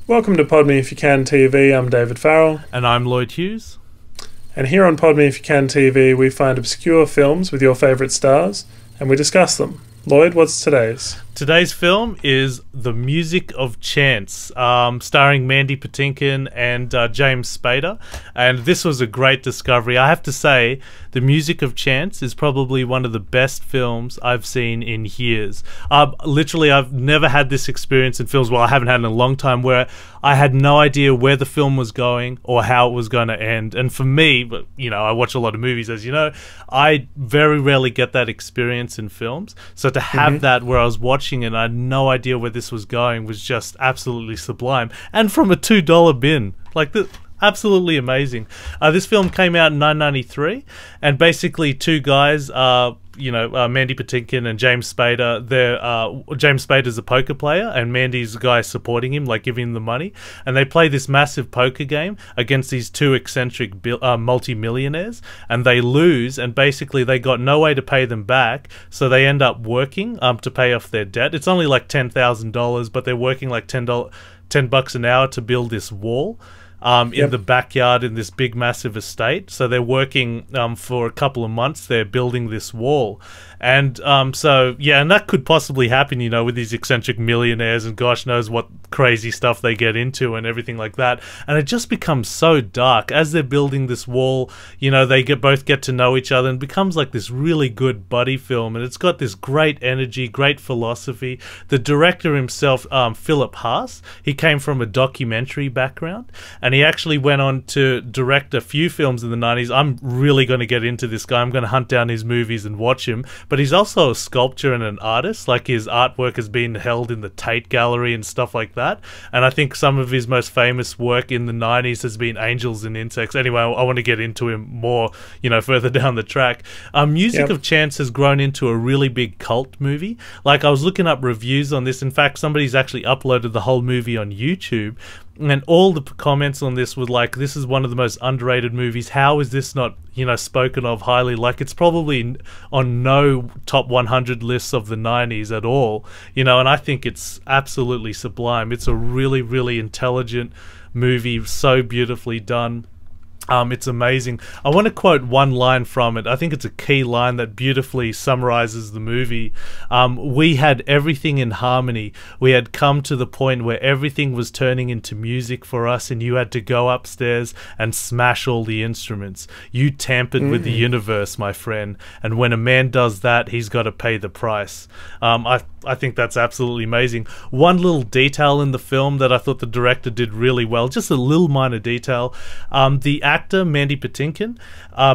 Welcome to Pod Me If You Can TV. I'm David Farrell. And I'm Lloyd Hughes. And here on Pod Me If You Can TV, we find obscure films with your favourite stars and we discuss them. Lloyd, what's today's? Today's film is The Music of Chance, starring Mandy Patinkin and James Spader. And this was a great discovery. I have to say, The Music of Chance is probably one of the best films I've seen in years. Literally, I've never had this experience in films, well, I haven't had in a long time, where I had no idea where the film was going or how it was going to end. And for me, you know, I watch a lot of movies, as you know, I very rarely get that experience in films. So to have that where I was watching and I had no idea where this was going was just absolutely sublime. And from a $2 bin, like absolutely amazing. This film came out in 1993, and basically two guys, Mandy Patinkin and James Spader. James Spader's a poker player, and Mandy's the guy supporting him, like giving him the money. And they play this massive poker game against these two eccentric multi-millionaires, and they lose. And basically, they got no way to pay them back, so they end up working to pay off their debt. It's only like $10,000, but they're working like $10 an hour to build this wall. In the backyard in this big massive estate. So they're working for a couple of months. They're building this wall. And and that could possibly happen, you know, with these eccentric millionaires, and gosh knows what crazy stuff they get into and everything like that. And it just becomes so dark as they're building this wall. You know, they both get to know each other, and it becomes like this really good buddy film. And it's got this great energy, great philosophy. The director himself, Philip Haas, he came from a documentary background, and he actually went on to direct a few films in the 90s. I'm really going to get into this guy. I'm going to hunt down his movies and watch him. But he's also a sculptor and an artist. Like, his artwork has been held in the Tate Gallery and stuff like that. And I think some of his most famous work in the 90s has been Angels and Insects. Anyway, I want to get into him more, you know, further down the track. Music of Chance has grown into a really big cult movie. Like, I was looking up reviews on this. In fact, somebody's actually uploaded the whole movie on YouTube. And all the comments on this were like, this is one of the most underrated movies. How is this not, you know, spoken of highly? Like, it's probably on no top 100 lists of the 90s at all, you know, and I think it's absolutely sublime. It's a really, really intelligent movie, so beautifully done. It's amazing. I want to quote one line from it. I think it's a key line that beautifully summarizes the movie. We had everything in harmony. We had come to the point where everything was turning into music for us, and you had to go upstairs and smash all the instruments. You tampered with the universe, my friend. And when a man does that, he's got to pay the price. I think that's absolutely amazing. One little detail in the film that I thought the director did really well, just a little minor detail. The actor, Mandy Patinkin,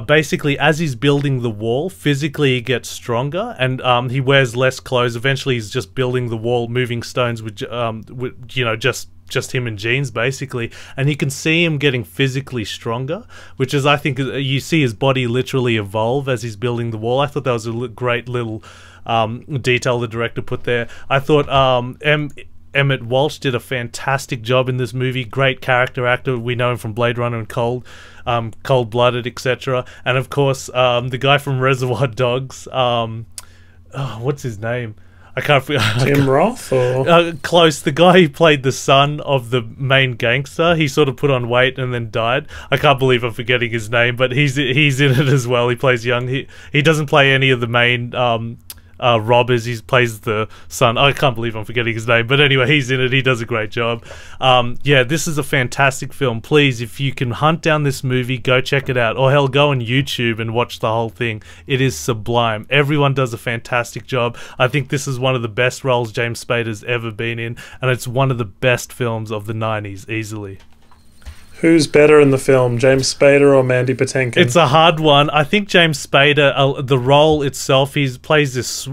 basically, as he's building the wall, physically he gets stronger, and he wears less clothes. Eventually, he's just building the wall, moving stones with you know, just him in jeans, basically, and you can see him getting physically stronger, which is, I think, you see his body literally evolve as he's building the wall. I thought that was a great little detail the director put there. I thought Emmer Walsh did a fantastic job in this movie. Great character actor. We know him from Blade Runner and Cold-Blooded, etc. And of course, the guy from Reservoir Dogs. What's his name? I can't forget. Tim Roth? Or? Close. The guy who played the son of the main gangster. He sort of put on weight and then died. I can't believe I'm forgetting his name, but he's in it as well. He plays young. He doesn't play any of the main robbers. He plays the son. I can't believe I'm forgetting his name, but anyway, he's in it. He does a great job. This is a fantastic film. Please, if you can hunt down this movie, go check it out, or hell, go on YouTube and watch the whole thing. It is sublime. Everyone does a fantastic job. I think this is one of the best roles James Spader's ever been in, and it's one of the best films of the 90s, easily. Who's better in the film, James Spader or Mandy Patinkin? It's a hard one. I think James Spader, the role itself, he plays this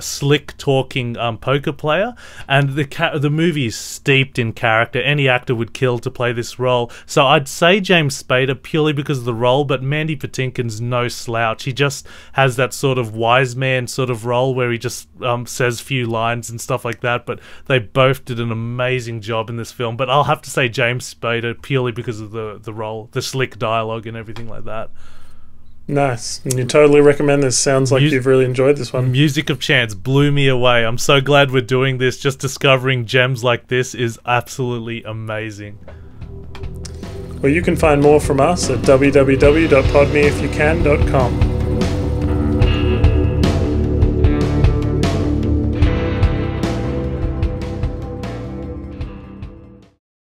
slick-talking poker player, and the movie is steeped in character. Any actor would kill to play this role. So I'd say James Spader purely because of the role, but Mandy Patinkin's no slouch. He just has that sort of wise man sort of role where he just says few lines and stuff like that, but they both did an amazing job in this film. But I'll have to say James Spader purely because of the role, the slick dialogue and everything like that. Nice. And you totally recommend this. Sounds like you've really enjoyed this one. Music of Chance blew me away. I'm so glad we're doing this. Just discovering gems like this is absolutely amazing. Well, you can find more from us at www.podmeifyoucan.com.